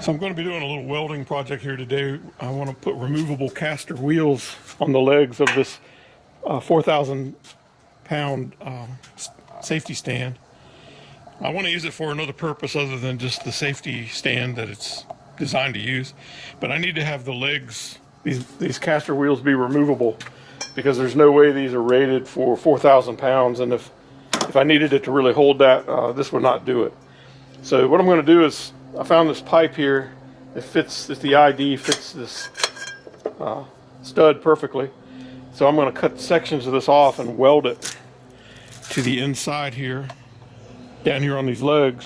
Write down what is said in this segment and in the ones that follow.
So I'm going to be doing a little welding project here today. I want to put removable castor wheels on the legs of this 4,000 pound safety stand. I want to use it for another purpose other than just the safety stand that it's designed to use. But I need to have the legs, these castor wheels, be removable because there's no way these are rated for 4,000 pounds. And if I needed it to really hold that, this would not do it. So what I'm going to do is, I found this pipe here that fits, the ID fits this stud perfectly. So I'm going to cut sections of this off and weld it to the inside here, down here on these legs.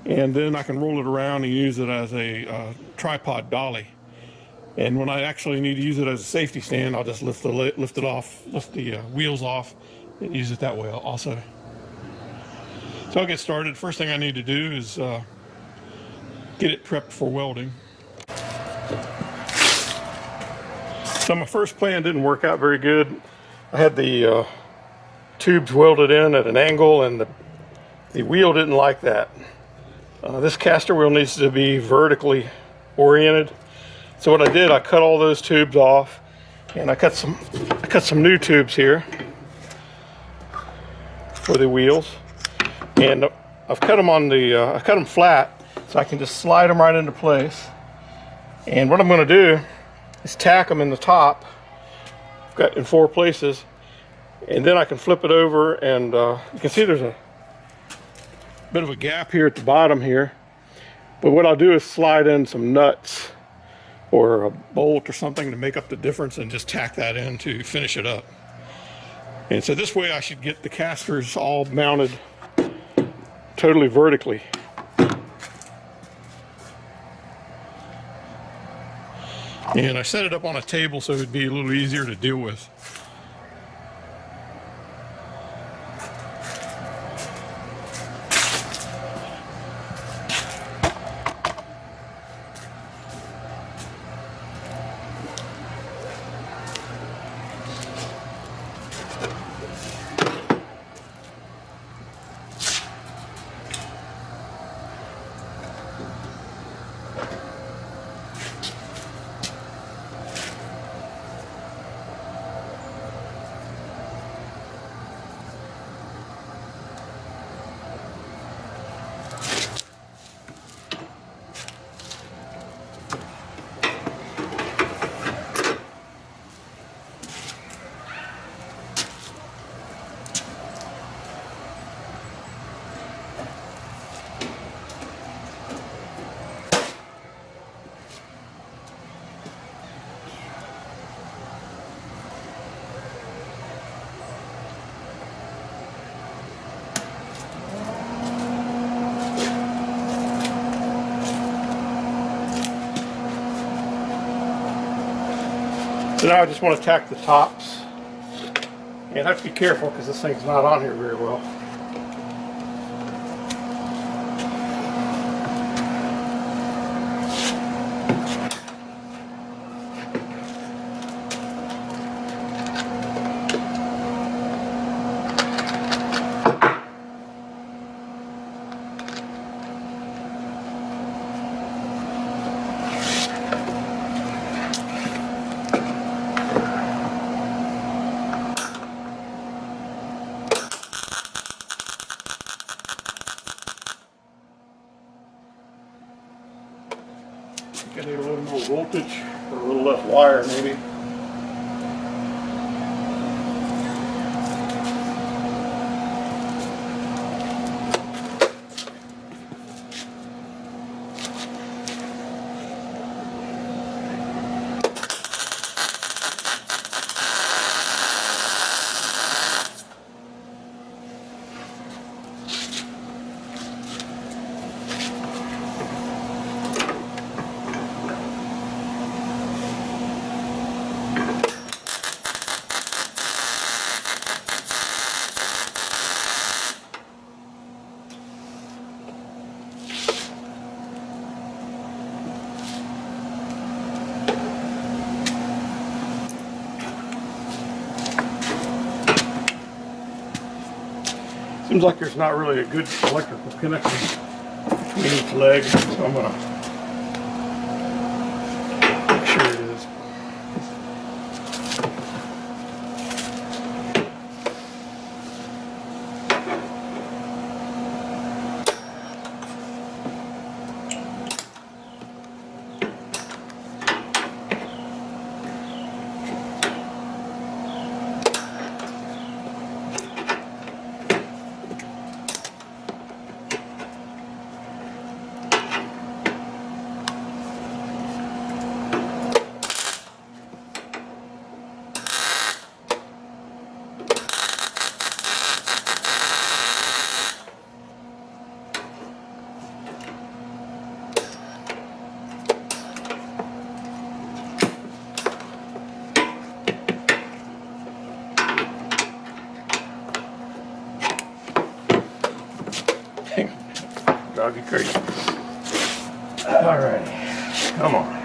And then I can roll it around and use it as a tripod dolly. And when I actually need to use it as a safety stand, I'll just lift the wheels off and use it that way also. So I'll get started. First thing I need to do is get it prepped for welding. So my first plan didn't work out very good. I had the tubes welded in at an angle, and the wheel didn't like that. This castor wheel needs to be vertically oriented. So what I did, I cut all those tubes off, and I cut some new tubes here for the wheels, and I've cut them I cut them flat, so I can just slide them right into place. And what I'm going to do is tack them in the top. I've got in 4 places, and then I can flip it over, and you can see there's a bit of a gap here at the bottom here. But what I'll do is slide in some nuts or a bolt or something to make up the difference, and just tack that in to finish it up. And so this way I should get the casters all mounted totally vertically. And I set it up on a table so it would be a little easier to deal with. So now I just want to tack the tops, and I have to be careful because this thing's not on here very well. I need a little more voltage, or a little less wire maybe. Seems like there's not really a good electrical connection between each leg, so I'm going to drive you crazy. Alright, come on.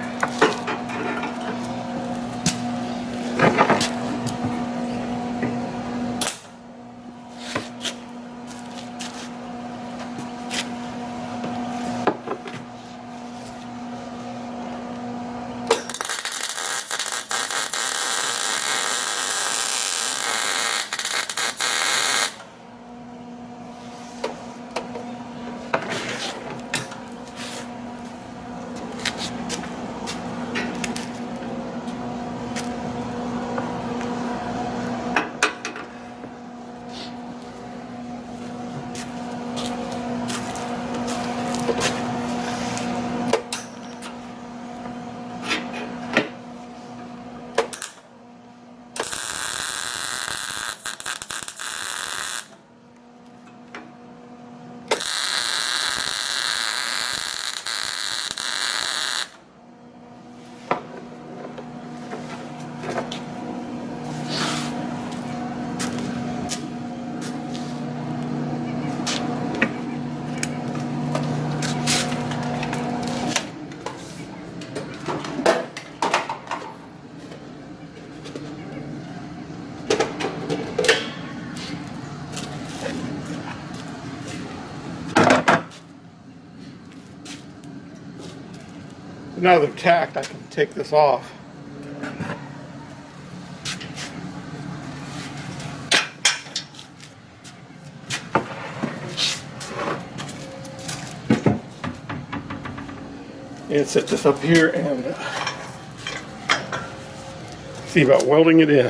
Now that they're tacked, I can take this off. And set this up here and see about welding it in.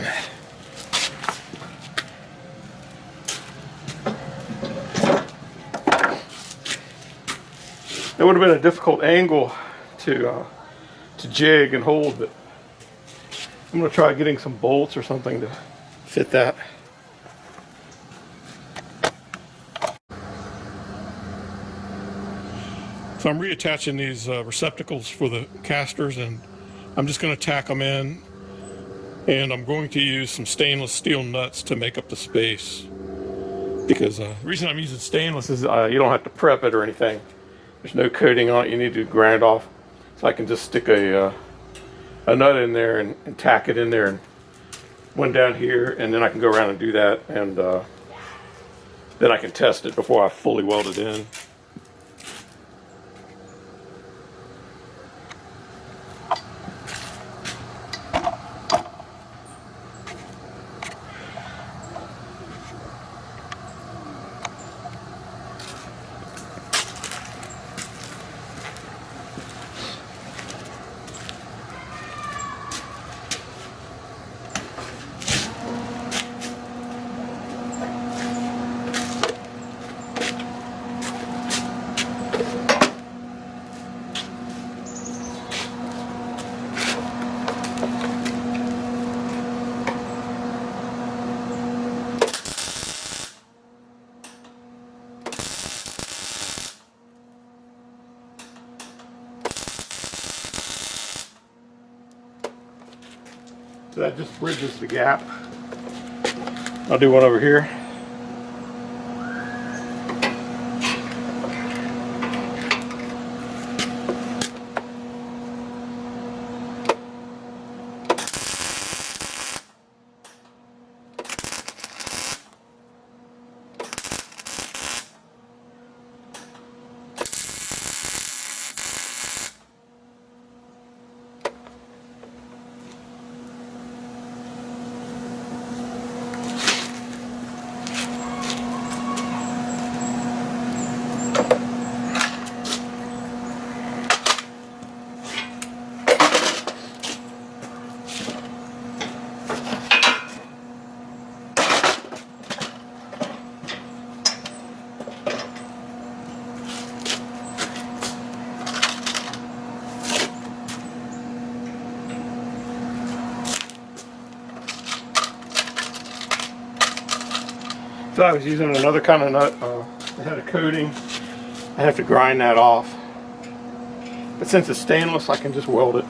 It would have been a difficult angle to jig and hold, but I'm going to try getting some bolts or something to fit that. So I'm reattaching these receptacles for the casters, and I'm just going to tack them in, and I'm going to use some stainless steel nuts to make up the space, because the reason I'm using stainless is you don't have to prep it or anything. There's no coating on it you need to grind off. So I can just stick a nut in there and tack it in there, and one down here, and then I can go around and do that, and then I can test it before I fully weld it in. So that just bridges the gap. I'll do one over here. So I was using another kind of nut that had a coating. I have to grind that off. But since it's stainless, I can just weld it.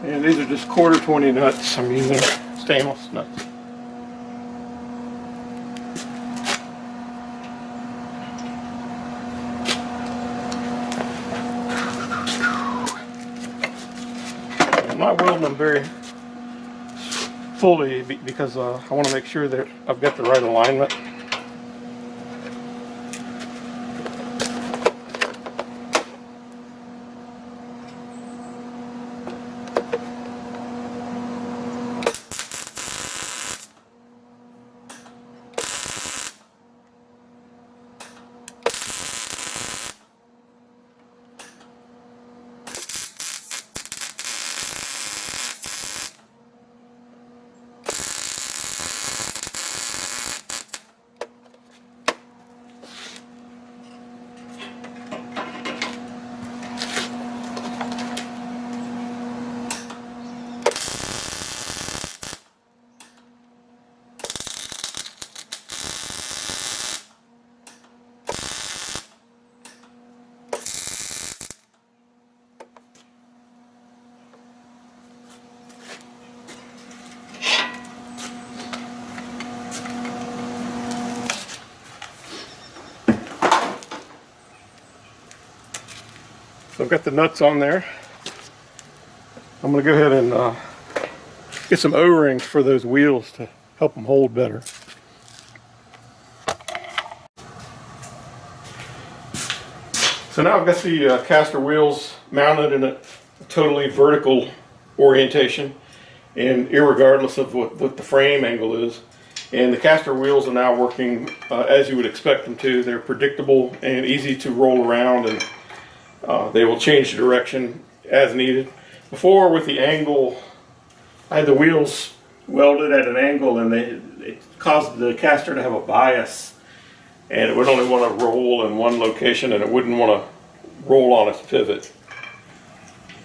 And these are just 1/4 nuts. I'm using stainless nuts. I'm not welding them very fully because I want to make sure that I've got the right alignment. So I've got the nuts on there. I'm going to go ahead and get some O-rings for those wheels to help them hold better. So now I've got the castor wheels mounted in a totally vertical orientation, and irregardless of what the frame angle is. And the castor wheels are now working as you would expect them to. They're predictable and easy to roll around, and they will change the direction as needed. Before, with the angle, I had the wheels welded at an angle, and it caused the castor to have a bias, and it would only want to roll in one location, and it wouldn't want to roll on its pivot.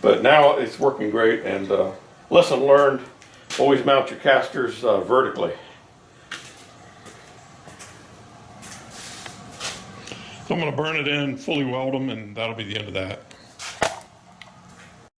But now it's working great, and lesson learned, always mount your casters vertically. So I'm going to burn it in, fully weld them, and that'll be the end of that.